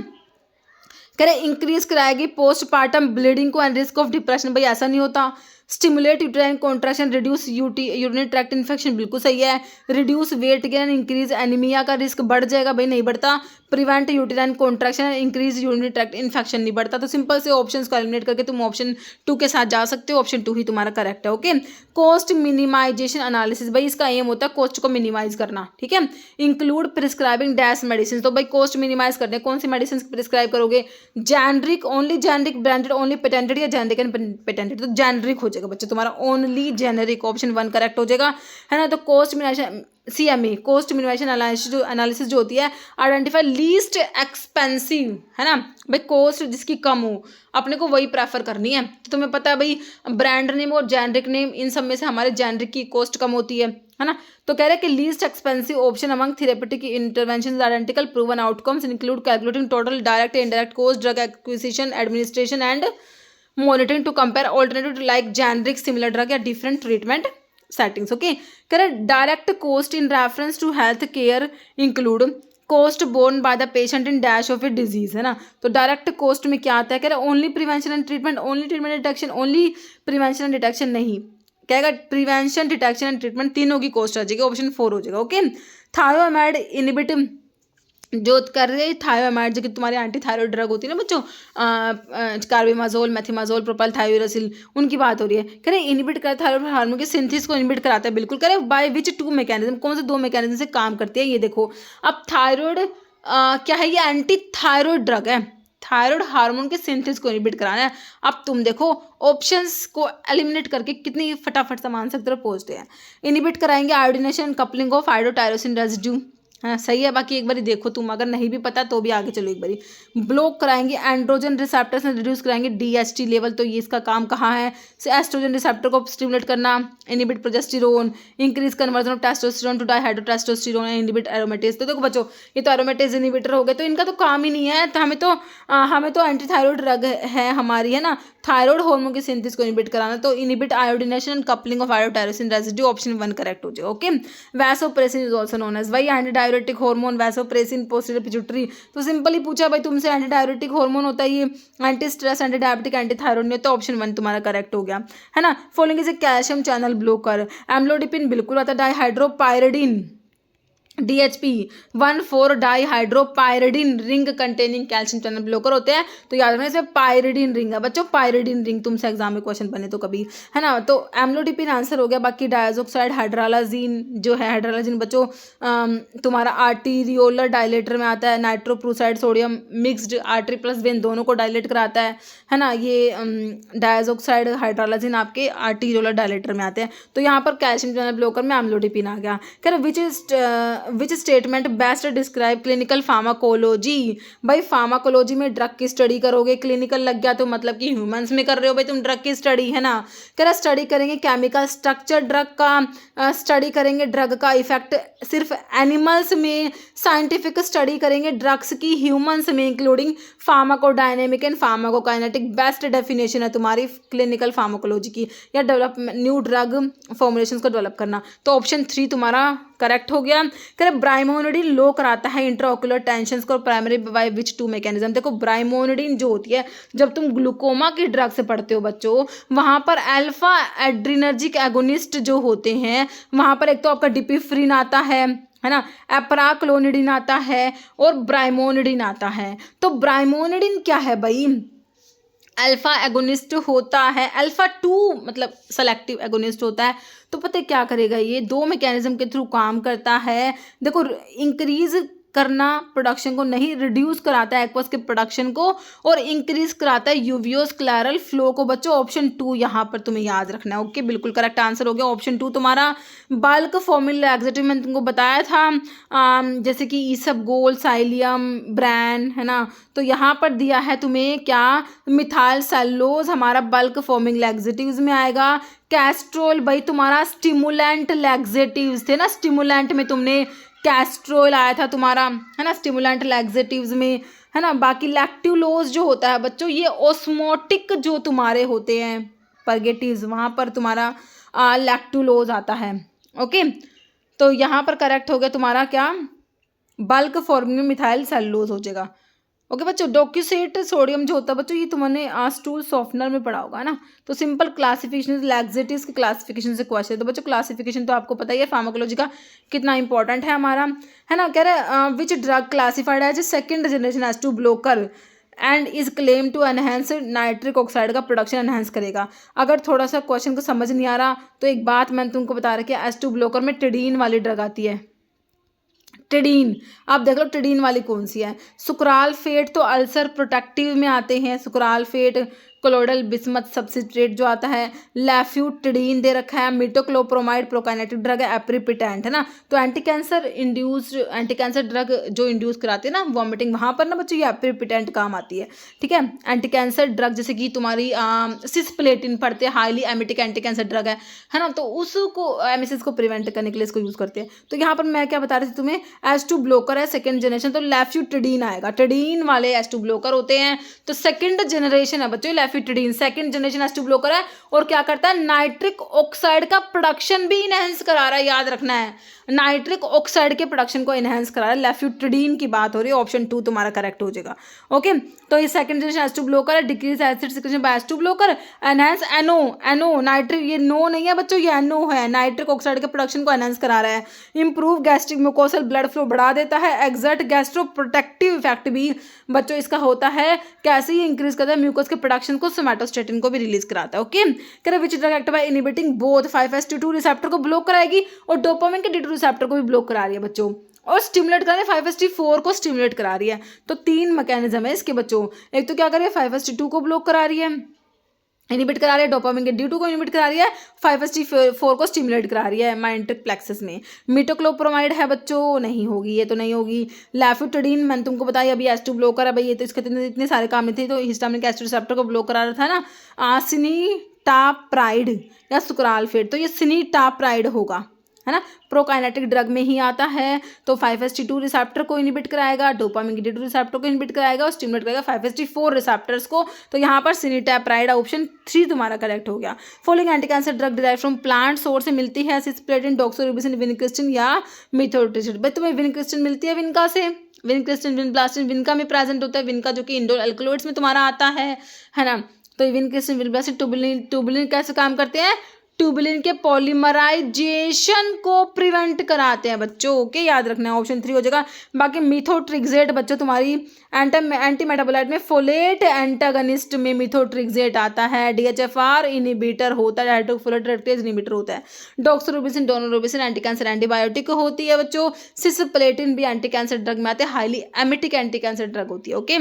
S1: कह रहे इंक्रीज कराएगी पोस्टपार्टम ब्लीडिंग को एंड रिस्क ऑफ डिप्रेशन। भाई ऐसा नहीं होता। Stimulate uterine contraction, reduce urinary tract infection, बिल्कुल सही है। Reduce weight gain and increase anaemia का रिस्क बढ़ जाएगा, भाई नहीं बढ़ता। Prevent uterine contraction and increase urinary tract infection, नहीं बढ़ता। तो सिंपल से ऑप्शंस को एलिमिनेट करके तुम ऑप्शन 2 के साथ जा सकते हो। ऑप्शन 2 ही तुम्हारा करेक्ट है, ओके। कॉस्ट मिनिमाइजेशन एनालिसिस, भाई इसका एम होता है कॉस्ट को मिनिमाइज करना, ठीक है। इंक्लूड प्रिस्क्राइबिंग डैश मेडिसिन, तो भाई कॉस्ट मिनिमाइज करने कौन सी मेडिसिन प्रिस्क्राइब करोगे, generic only, generic branded only, patented या जेनरिक एंड पेटेंटेड। तो जेनरिक हो जाएगा बच्चे तुम्हारा, ओनली जेनरिक, ऑप्शन 1 करेक्ट हो जाएगा, है ना। तो cost minimization CMA cost minimization analysis जो होती है, आइडेंटिफाई लीस्ट एक्सपेंसिव, है ना भाई, कॉस्ट जिसकी कम हो अपने को वही प्रेफर करनी है। तो तुम्हें पता है भाई ब्रांड नेम और जेनरिक नेम, इन सब में से हमारे जेनरिक की कॉस्ट कम होती है ना। तो कह रहे हैं कि least expensive option among therapeutic intervention identical proven outcomes include calculating total direct indirect cost, drug acquisition, administration and monitoring to compare alternative like generic similar drug या डिफरेंट ट्रीटमेंट सेटिंग्स, ओके। कह रहे direct cost in reference to health care include cost borne by the patient in dash of a disease, है ना। तो direct cost में क्या आता है, कह रहे only prevention and treatment, only treatment detection, only prevention and detection नहीं, कहेगा प्रिवेंशन डिटेक्शन एंड ट्रीटमेंट, तीनों की कॉस्ट आ जाएगी, ऑप्शन 4 हो जाएगा, ओके। थायोमाइड इनहिबिट जो कर रही है थायोमाइड, जो कि तुम्हारी एंटी थायराइड ड्रग होती है ना बच्चों, कार्बिमाजोल, मेथिमाजोल, प्रोपाइल थायोरेसिल, उनकी बात हो रही है। कह रहे इनहिबिट कर थायराइड हार्मोन के सिंथेसिस को इनहिबिट कराता है, बिल्कुल। कह रहे बाय विच 2 मैकेनिज्म, कौन से 2 मैकेनिज्म से काम करती है, ये देखो। अब थायराइड क्या है, ये एंटी थायराइड ड्रग है, थायराइड हार्मोन के सिंथेसिस को इनहिबिट कराना है। अब तुम देखो ऑप्शंस को एलिमिनेट करके कितनी फटाफट समान से तरफ पहुंचते हैं। इनहिबिट कराएंगे iodination coupling of iodotyrosine residue, हाँ सही है। बाकी एक बारी देखो तुम, अगर नहीं भी पता तो भी आगे चलो एक बारी। ब्लॉक कराएंगे एंड्रोजन रिसेप्टर्स में, रिड्यूस कराएंगे डीएचटी लेवल, तो ये इसका काम कहाँ है, एस्ट्रोजन रिसेप्टर को स्टिमुलेट करना, inhibit progesterone, increase conversion of testosterone to dihydrotestosterone, inhibit aromatase. तो देखो बच्चों ये तो एरोमेटेज इनहिबिटर हो गए, तो इनका तो काम ही नहीं है। तो हमें तो एंटी थायराइड ड्रग है हमारी, है ना, थायराइड हार्मोन के सिंथेसिस को इनहिबिट कराना। तो inhibit iodination and coupling of iodotyrosine residue, option 1 correct हो जाए। Okay, vasopressin is also known as, वही anti diuretic hormone vasopressin posterior pituitary. तो सिंपली पूछा भाई तुमसे, एंटी डायरेटिक हार्मोन होता है ये, anti stress, anti diabetic, anti thyroid नहीं, तो ऑप्शन 1 तुम्हारा करेक्ट हो गया, है ना। Following is a calcium channel blocker, amlodipine बिल्कुल आता है, dihydropyridine DHP 1,4 dihydropyridine ring containing calcium channel blocker होते हैं। तो याद रखना इसमें पायरिडिन रिंग है बच्चों, पायरिडिन रिंग तुमसे एग्जाम में क्वेश्चन बने तो कभी, है ना। तो एम्लोडिपिन आंसर हो गया। बाकी डायजोक्साइड हाइड्रालाजीन जो है, हाइड्रालाजीन बच्चों तुम्हारा आर्टीरियोलर डायलेटर में आता है। Nitroprusside sodium mixed artery plus vein दोनों को डायलेट कराता है ना। ये डायजोक्साइड हाइड्रालाजीन आपके आर्टीरियोलर डायलेटर में आते हैं। तो यहाँ पर कैल्शियम चैनल ब्लॉकर में एम्लोडिपिन आ गया। कह रहे which statement best describe clinical pharmacology. भाई फार्माकोलॉजी में ड्रग की स्टडी करोगे, क्लिनिकल लग गया तो मतलब कि ह्यूमंस में कर रहे हो भाई तुम ड्रग की स्टडी, है ना। कह रहा स्टडी करेंगे केमिकल स्ट्रक्चर ड्रग का, स्टडी करेंगे ड्रग का इफेक्ट सिर्फ एनिमल्स में, साइंटिफिक स्टडी करेंगे ड्रग्स की ह्यूमंस में, including pharmacodynamic and pharmacokinetic. Best definition है तुम्हारी क्लिनिकल फार्माकोलॉजी की, या डेवलपमेंट न्यू ड्रग फॉर्मुलेशन को डेवलप करना। तो ऑप्शन 3 तुम्हारा करेक्ट हो गया। कह ब्राइमोनिडिन लो कराता है इंट्राओक्युलर टेंशन को, प्राइमरी बाय विच 2 मैकेनिज्म। देखो ब्राइमोनिडिन जो होती है, जब तुम ग्लूकोमा की ड्रग से पढ़ते हो बच्चों, वहां पर अल्फा एड्रिनर्जिक एगोनिस्ट जो होते हैं, वहां पर एक तो आपका डिपिफ्रिन आता है ना, एप्राक्लोनिडिन आता है और ब्राइमोनिडिन आता है। तो ब्राइमोनिडिन क्या है भाई, अल्फा एगोनिस्ट होता है, अल्फा 2 मतलब सेलेक्टिव एगोनिस्ट होता है। तो पता है क्या करेगा, ये 2 मैकेनिज्म के थ्रू काम करता है। देखो इंक्रीज करना प्रोडक्शन को नहीं, रिड्यूस कराता है एक्वस के प्रोडक्शन को और इंक्रीज कराता है यूवियोस्क्लेरल फ्लो को। बच्चों ऑप्शन 2 यहाँ पर तुम्हें याद रखना है। ओके बिल्कुल करेक्ट आंसर हो गया ऑप्शन 2 तुम्हारा। बल्क फॉर्मुला लैक्सेटिव मैंने तुमको बताया था, जैसे कि ईसबगोल, साइलियम, ब्रैन, है ना। तो यहाँ पर दिया है तुम्हें क्या, मिथाइल सेलुलोज हमारा बल्क फॉर्मिंग लैक्सेटिव्स में आएगा। कैस्ट्रोल भाई तुम्हारा स्टिमुलेंट लैक्सेटिव्स थे ना, स्टिमुलेंट में तुमने कैस्ट्रोल आया था तुम्हारा, है ना, स्टिमुलेंट लैक्सेटिव्स में, है ना। बाकी लैक्टुलोज जो होता है बच्चों, ये ओस्मोटिक जो तुम्हारे होते हैं परगेटिव्स, वहाँ पर तुम्हारा लैक्टुलोज आता है। ओके तो यहाँ पर करेक्ट हो गया तुम्हारा क्या, बल्क फॉर्मिंग मिथाइल सेलुलोज हो जाएगा। ओके बच्चों डॉक्यूसेट सोडियम जो होता है बच्चों, ये तुमने स्टूल सॉफ्टनर में पढ़ा होगा ना। तो सिंपल क्लासिफिकेशन लैक्सेटिव्स की क्लासिफिकेशन से क्वेश्चन है। तो बच्चों क्लासिफिकेशन तो आपको पता ही है फार्माकोलॉजी का कितना इंपॉर्टेंट है हमारा, है ना। कह रहे which drug classified as second generation H2 blocker and is claim to enhance nitric oxide का प्रोडक्शन एनहेंस करेगा। अगर थोड़ा सा क्वेश्चन को समझ नहीं आ रहा तो एक बात मैंने तुमको बता रखी है, H2 ब्लॉकर में टिडीन वाली ड्रग आती है, टिडीन। आप देख लो टिडीन वाली कौन सी है। सुक्राल फेट तो अल्सर प्रोटेक्टिव में आते हैं, सुक्राल फेट, कोलोडल बिस्मथ सब्सिट्रेट जो आता है, लैफ्यूटिडीन दे रखा है, मिटोक्लोप्रोमाइड प्रोकाइनेटिक ड्रग है, एप्रीपिटेंट, है ना। तो एंटी कैंसर ड्रग जो इंड्यूस कराते हैं ना वॉमिटिंग, वहाँ पर ना बच्चों ये एप्रीपिटेंट काम आती है, ठीक है। एंटी कैंसर ड्रग जैसे कि तुम्हारी सिस्प्लेटिन पढ़ते हैं, highly emetic anti cancer drug है ना। तो उसको एमिसिस को प्रिवेंट करने के लिए इसको यूज़ करते हैं। तो यहाँ पर मैं क्या बता रही थी तुम्हें, H2 ब्लॉकर है सेकेंड जनरेशन, तो लैफ्यूटिडीन आएगा। टिडीन वाले H2 ब्लॉकर होते हैं, तो सेकेंड जनरेशन है बच्चों लैफ्यूटिडीन, सेकंड जनरेशन H2 ब्लॉकर है। और क्या करता है, नाइट्रिक ऑक्साइड का प्रोडक्शन भी इनहेंस करा रहा है, याद रखना है, नाइट्रिक ऑक्साइड के प्रोडक्शन को इनहेंस करा रहा है। लैफ्यूटिडीन की बात हो रही है, ऑप्शन 2 तुम्हारा करेक्ट हो जाएगा। ओके तो ये सेकंड जनरेशन H2 ब्लॉकर है, decrease acid secretion by H2 blocker, enhance N O nitric, ये नो नहीं है बच्चों, ये एनो है, नाइट्रिक ऑक्साइड के प्रोडक्शन को एनहेंस करा रहा है। Improve gastric mucosal blood flow बढ़ा देता है, एक्सर्ट गैस्ट्रो प्रोटेक्टिव इफेक्ट भी बच्चों इसका होता है। कैसे ही इंक्रीज करता है म्यूकस के प्रोडक्शन को, सोमैटोस्टेटिन को भी रिलीज कराता है। ओके कह रहे which drug act by inhibiting both 5-HT2 receptor को ब्लॉक कराएगी और डोपामिन के D2 रिसेप्टर को भी ब्लॉक करा रही है बच्चों। और स्टिमुलेट करा रही है 5HT4 को स्टिमुलेट करा रही है। तो 3 मैकेनिज्म है इसके बच्चों। एक तो क्या कर रही है 5HT2 को ब्लॉक करा रही है, इनिबिट करा रही है, डोपामिन के D2 को इनिबिट करा रही है, 5HT4 को स्टिमुलेट करा रही है माइंटिक प्लेक्सस में। मीटोक्लोप्रोमाइड है बच्चों, नहीं होगी, ये तो नहीं होगी। लैफेटोडिन मैंने तुमको बताया अभी H2 ब्लॉकर है भाई, ये तो इसके इतने सारे काम नहीं थे, तो हिस्टामिनिक एसिड रिसेप्टर को ब्लॉक करा रहा था ना। सिनीटाप्राइड या सुक्रालफेट, तो ये सिनीटाप्राइड होगा, है ना, प्रोकाइनेटिक ड्रग में ही आता है। तो 5HT2 रिसेप्टर को इनिबिट कराएगा, डोपामिन के D2 रिसेप्टर को इनिबिट कराएगा और स्टिमुलेट करेगा 5HT4 रिसेप्टर्स को। तो यहाँ पर सिनीटैप्राइड ऑप्शन 3 तुम्हारा करेक्ट हो गया। Following anti cancer drug derive from plant source से मिलती है सिस्प्लेटिन, डॉक्सोरिबोसिन, विनक्रिस्टिन या मिथोट्रिक्सिन। भाई तुम्हें विनक्रिस्टिन मिलती है विनका से, विनक्रिस्टिन विनब्लास्टिन विनका में प्रेजेंट होता है, विनका जो कि इंडोल अल्कलॉइड्स में तुम्हारा आता है ना। तो विनक्रिस्टिन विनब्लास्टिन ट्यूबुलिन कैसे काम करते हैं, ट्यूबुलिन के पॉलीमराइजेशन को प्रिवेंट कराते हैं बच्चों। ओके, याद रखना है, ऑप्शन 3 हो जाएगा। बाकी मिथोट्रिक्सेट बच्चों तुम्हारी एंटी मेटाबोलाइट में फोलेट एंटागनिस्ट में मिथोट्रिक्सेट आता है। DHFR इनिबिटर होता है, हाइड्रोफोलेट रेडक्टेज इनिबिटर होता है। डॉक्सोरोबिसिन डोनोरोबिसिन एंटी कैंसर एंटीबायोटिक होती है बच्चों। सिस्प्लेटिन भी एंटी कैंसर ड्रग में आते हैं, highly emetic anti cancer drug होती है। Okay,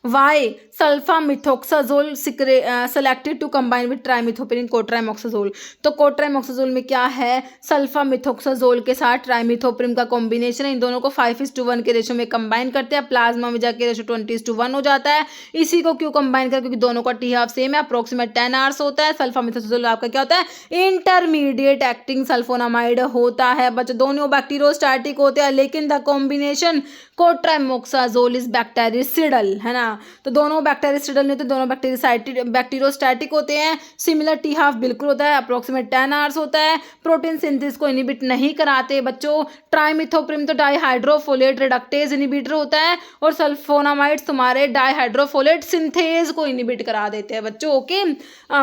S1: why sulfamethoxazole selected to combine with trimethoprim cotrimoxazole. तो कोट्राइमोक्साजोल में क्या है, सल्फामिथोक्साजोल के साथ ट्राइमिथोप्रिम का कॉम्बिनेशन है। इन दोनों को 5:1 के रेशो में कंबाइन करते हैं, प्लाज्मा में जाके रेशो 20:1 हो जाता है। इसी को क्यों कंबाइन कर, क्योंकि दोनों का T हाफ सेम है, अप्रोक्सीमेट 10 आवर्स होता है। सल्फामिथोक्साजोल आपका क्या होता है, इंटरमीडिएट एक्टिंग सल्फोनामाइड होता है बच्चों। दोनों बैक्टीरियोस्टैटिक होते हैं, लेकिन द कॉम्बिनेशन कोट्राइमोक्साजोल इज बैक्टेरिसिडल, है ना। तो दोनों बैक्टेरिसिडल नहीं होते, दोनों बैक्टीरियोस्टैटिक होते हैं। सिमिलर T हाफ बिल्कुल होता है, अप्रोक्सीमेट 10 आवर्स होता है। प्रोटीन सिंथेसिस को इनिबिट नहीं कराते बच्चों। ट्राइमिथोप्रिम तो डाईहाइड्रोफोलेट रिडक्टेज इनिबिटर होता है, और सल्फोनामाइड्स तुम्हारे डाईहाइड्रोफोलेट सिंथेज को इनिबिट करा देते हैं बच्चों। ओके,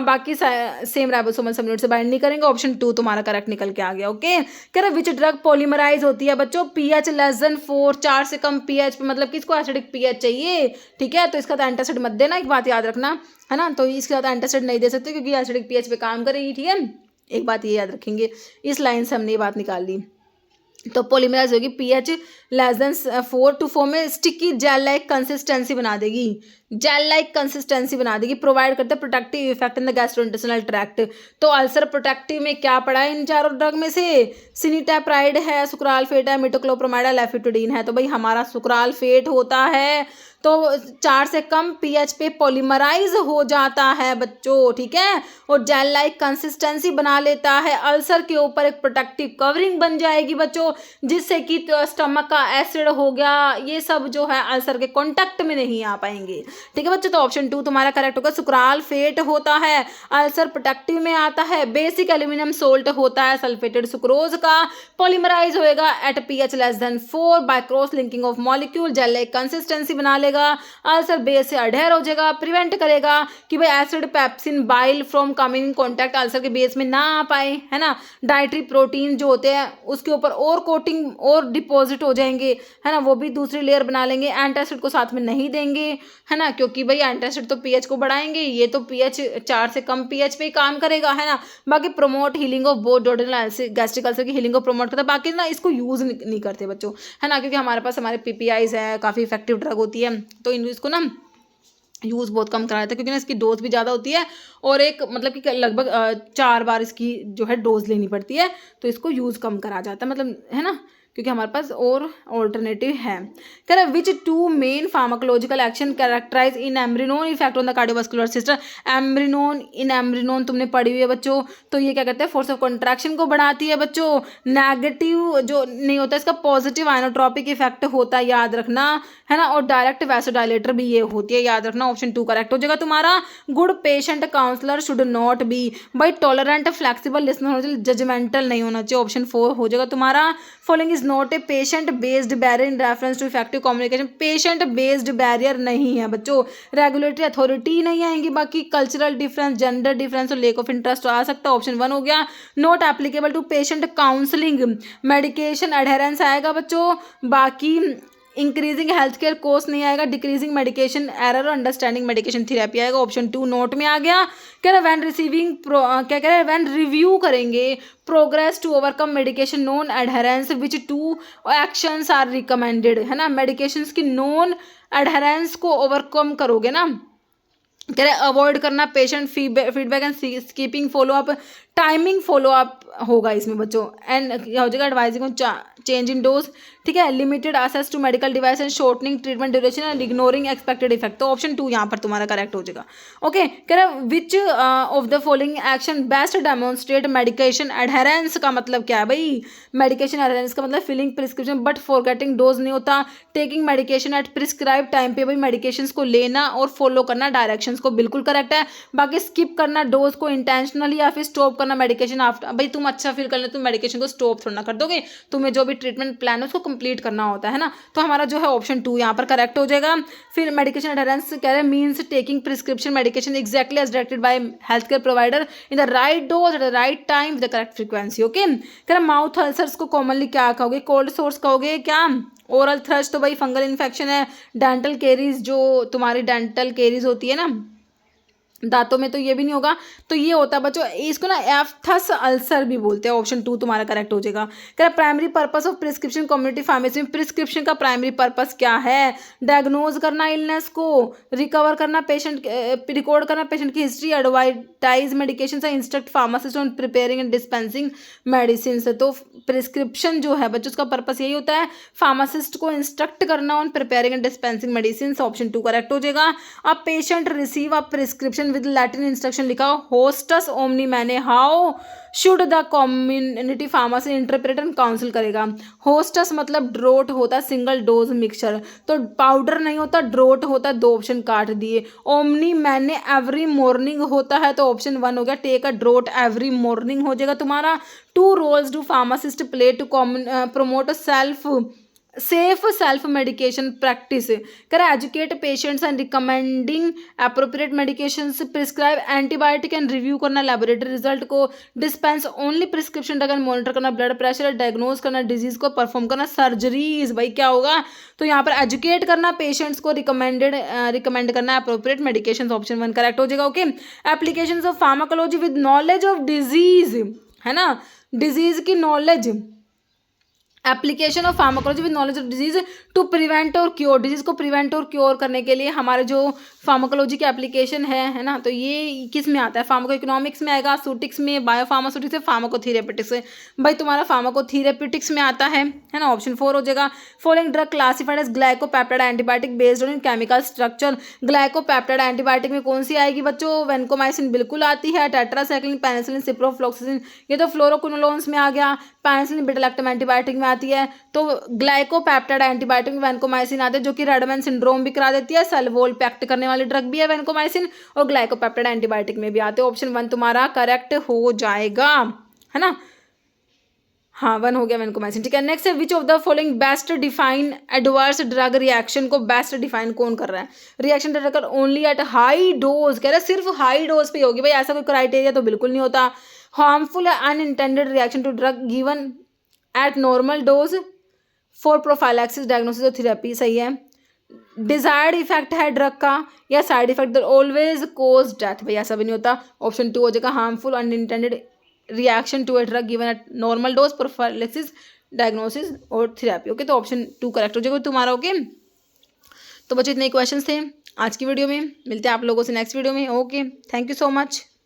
S1: बाकी सेम राइबोसोमल सबयूनिट से बाइंड नहीं करेंगे। ऑप्शन 2 तुम्हारा करेक्ट निकल के आ गया। ओके, कह रहे विच ड्रग पॉलीमराइज होती है बच्चों, pH लेस देन 4, 4 से कम pH पे, मतलब किसको एसिडिक pH चाहिए, ठीक है। तो इसका तो एंटासिड मत देना, एक बात याद रखना, है ना। तो इसके साथ एंटासिड नहीं दे सकते क्योंकि एसिडिक pH पे काम करेगी, ठीक है। एक बात ये याद रखेंगे, इस लाइन से हमने ये बात निकाल ली। तो पॉलीमराइज होगी pH लेस देन 4 टू 4 में स्टिकी जेल लाइक कंसिस्टेंसी बना देगी, जेल लाइक कंसिस्टेंसी बना देगी। प्रोवाइड करते हैं protective effect in the gastrointestinal tract. तो अल्सर प्रोटेक्टिव में क्या पड़ा है इन चारों ड्रग में से, सिनीटैप्राइड है, सुक्रालफेट है, मिटोक्लोप्रोमाइड है, लैफेटोडीन है। तो भाई हमारा सुक्रालफेट होता है, तो 4 से कम pH पे पॉलीमराइज हो जाता है बच्चों, ठीक है, और जेल लाइक कंसिस्टेंसी बना लेता है। अल्सर के ऊपर एक प्रोटेक्टिव कवरिंग बन जाएगी बच्चों, जिससे कि स्टमक का एसिड हो गया, ये सब जो है अल्सर के कांटेक्ट में नहीं आ पाएंगे, ठीक है बच्चों। तो ऑप्शन 2 तुम्हारा करेक्ट होगा। सुक्रालफेट होता है, अल्सर प्रोटेक्टिव में आता है, बेसिक एल्यूमिनियम सोल्ट होता है सल्फेटेड सुक्रोज का, पॉलीमराइज होएगा at pH less than 4 by cross linking of molecule, gel like consistency बना लेगा, अल्सर बेस से अडहेर हो जाएगा, प्रिवेंट करेगा कि भाई acid pepsin bile from coming in contact ulcer के बेस में ना आ पाए, है ना। डाइटरी प्रोटीन जो होते हैं उसके ऊपर और कोटिंग और डिपॉजिट हो जाएंगे, है ना, वो भी दूसरी लेयर बना लेंगे। एंटासिड को साथ में नहीं देंगे, है ना, क्योंकि भाई एंटासिड तो pH को बढ़ाएंगे, ये तो pH 4 से कम pH पे ही काम करेगा, है ना। बाकी promote healing of both duodenal gastric ulcer की हीलिंग को प्रोमोट करता है। बाकी ना इसको यूज़ नहीं करते बच्चों, है ना, क्योंकि हमारे पास हमारे PPIs है, काफ़ी इफेक्टिव ड्रग होती है, तो इसको ना यूज़ बहुत कम करा देता है, क्योंकि ना इसकी डोज भी ज़्यादा होती है, और एक मतलब कि लगभग 4 बार इसकी जो है डोज लेनी पड़ती है, तो इसको यूज़ कम करा जाता है, मतलब, है ना, क्योंकि हमारे पास और ऑल्टरनेटिव है। कह रहा which 2 main pharmacological action characterize in amrinone effect on the cardiovascular system. Amrinone तुमने पढ़ी हुई है बच्चों, तो ये क्या करते हैं, फोर्स ऑफ कॉन्ट्रैक्शन को बढ़ाती है बच्चों। नेगेटिव जो नहीं होता इसका पॉजिटिव आइनोट्रोपिक इफेक्ट होता है, याद रखना, है ना, और डायरेक्ट वैसोडाइलेटर भी ये होती है, याद रखना। ऑप्शन 2 करेक्ट हो जाएगा तुम्हारा। Good patient counsellor should not be by tolerant flexible listener होना चाहिए, जजमेंटल नहीं होना चाहिए। ऑप्शन 4 हो जाएगा तुम्हारा। Following is not a patient based barrier in reference to effective communication. Patient based barrier नहीं है बच्चों, रेगुलेटरी अथॉरिटी नहीं आएंगी। बाकी कल्चरल डिफरेंस, जेंडर डिफरेंस और लेक ऑफ इंटरेस्ट आ सकता है। ऑप्शन 1 हो गया। Not applicable to patient counselling, medication adherence आएगा बच्चों। बाकी इंक्रीजिंग हेल्थ केयर कॉस्ट नहीं आएगा, डिक्रीजिंग मेडिकेशन एरर और अंडरस्टैंडिंग मेडिकेशन थेरेपी आएगा। ऑप्शन 2 नोट में आ गया। कह रहा है व्हेन रिसीविंग क्या कह रहा है व्हेन रिव्यू करेंगे progress to overcome medication non adherence which two actions are recommended, है ना, मेडिकेशंस की नॉन एडहेरेंस को ओवरकम करोगे ना, कह रहे अवॉइड करना patient feedback and skipping follow up, timing follow up होगा इसमें बच्चों, एंड क्या हो जाएगा एडवाइजिंग चेंज इन डोज, ठीक है, limited access to medical device and shortening treatment duration and ignoring expected effect. तो ऑप्शन 2 यहाँ पर तुम्हारा करेक्ट हो जाएगा। ओके, कह रहा है which of the following action best demonstrate medication adherence का मतलब क्या है भाई, मेडिकेशन एडहेरेंस का मतलब filling prescription but forgetting dose नहीं होता, taking medication at prescribe time पे, भाई मेडिकेशंस को लेना और फॉलो करना डायरेक्शंस को, बिल्कुल करेक्ट है। बाकी स्किप करना डोज को इंटेंशनली या फिर स्टॉप करना मेडिकेशन आफ्टर, भाई तुम अच्छा फील कर ले तुम मेडिकेशन को स्टॉप थोड़ा ना कर दोगे, तुम्हें जो भी ट्रीटमेंट प्लान है उसको कंप्लीट करना होता है ना। तो हमारा जो है ऑप्शन 2 यहाँ पर करेक्ट हो जाएगा। फिर मेडिकेशन एडहेरेंस कह रहे हैं means taking prescription medication exactly as directed by health care provider in the right dose at the right time with the correct frequency. Okay, कह रहे माउथ अल्सर्स को कॉमनली क्या कहोगे, कोल्ड सोर्स कहोगे क्या, ओरल थ्रश तो भाई fungal infection है, डेंटल केरीज जो तुम्हारी डेंटल केरीज होती है ना दांतों में, तो ये भी नहीं होगा, तो ये होता है बच्चों इसको ना एफ्थस अल्सर भी बोलते हैं। ऑप्शन 2 तुम्हारा करेक्ट हो जाएगा। क्या primary purpose of prescription community pharmacy में प्रिस्क्रिप्शन का प्राइमरी पर्पस क्या है, डायग्नोज करना इलनेस को, रिकवर करना पेशेंट, रिकॉर्ड करना पेशेंट की हिस्ट्री, एडवाइटाइज मेडिकेशन से instruct pharmacist on preparing and dispensing medicine से। तो प्रिस्क्रिप्शन जो है बच्चों उसका पर्पस यही होता है फार्मासिस्ट को इंस्ट्रक्ट करना on preparing and dispensing medicine. Option 2 correct हो जाएगा। अब patient receive a prescription with Latin instruction लिखा होस्टस ओमनी मैंने how should the community pharmacy interpret and council करेगा। होस्टस मतलब ड्रोट होता है सिंगल डोज मिक्सचर, तो पाउडर नहीं होता ड्रोट होता है, 2 ऑप्शन काट दिए। ओमनी मैंने एवरी मॉर्निंग होता है, तो ऑप्शन 1 हो गया take a drought every morning हो जाएगा तुम्हारा। 2 roles do pharmacist play to promote safe self medication practice, कर educate patients and recommending appropriate medications, prescribe antibiotic and review करना लेबोरेटरी रिजल्ट को, dispense only prescription drug and monitor करना blood pressure, diagnose करना disease को, perform करना surgeries. भाई क्या होगा, तो यहाँ पर एजुकेट करना पेशेंट्स को, रिकमेंड करना अप्रोप्रिएट मेडिकेशन। ऑप्शन 1 करेक्ट हो जाएगा। Okay, applications of pharmacology with knowledge of disease, है ना, डिजीज की knowledge, application of pharmacology with knowledge of disease to prevent और क्योर, डिजीज को प्रिवेंट और क्योर करने के लिए हमारे जो फार्माकोलॉजी की एप्लीकेशन है ना, तो ये किस में आता है, फार्माको इकोनॉमिक्स में आएगा, सूटिक्स में, बायोफार्मास्यूटिक्स में, फार्माकोथेरेपेटिक्स में। भाई तुम्हारा फार्माकोथेरेपेटिक्स में आता है ना, ऑप्शन 4 हो जाएगा। Following drug classified as glycopeptide antibiotic based on chemical structure, glycopeptide antibiotic में कौन सी आएगी बच्चों, वेनकोमाइसिन बिल्कुल आती है, टेट्रासाइक्लिन, पेनिसिलिन, सिप्रोफ्लॉक्सासिन, ये तो फ्लोरोक्विनोलोन्स में आ गया, पेनिसिलिन बीटा-लैक्टम एंटीबायोटिक में आती है, तो ग्लाइकोपेप्टाइड एंटीबायोटिक में वेनकोमाइसिन आते हैं जो कि रेडमैन सिंड्रोम भी करा देती है, सेलवोल पैक्ट करने वाली ड्रग भी है वेनकोमाइसिन, और ग्लाइकोपेप्टाइड एंटीबायोटिक में भी आते हैं। ऑप्शन 1 तुम्हारा करेक्ट हो जाएगा, है ना, हाँ 1 हो गया वेनकोमाइसिन। ठीक है, नेक्स्ट है which of the following best define adverse drug reaction को बेस्ट डिफाइन कौन कर रहा है, reaction drug only at high dose, कह रहे हैं सिर्फ हाई डोज पे होगी, भाई ऐसा कोई क्राइटेरिया तो बिल्कुल नहीं होता। Harmful unintended reaction to drug given at normal dose for prophylaxis diagnosis और थेरेपी, सही है। डिजायर्ड इफेक्ट है ड्रग का या side effect always cause death, भाई ऐसा भी नहीं होता। ऑप्शन 2 हो जाएगा harmful unintended reaction to a drug given at normal dose prophylaxis diagnosis और थेरेपी। ओके, तो ऑप्शन 2 करेक्ट हो जाएगा तुम्हारा। ओके, तो बच्चों इतने क्वेश्चन थे आज की वीडियो में, मिलते हैं आप लोगों से नेक्स्ट वीडियो में। Okay, thank you so much.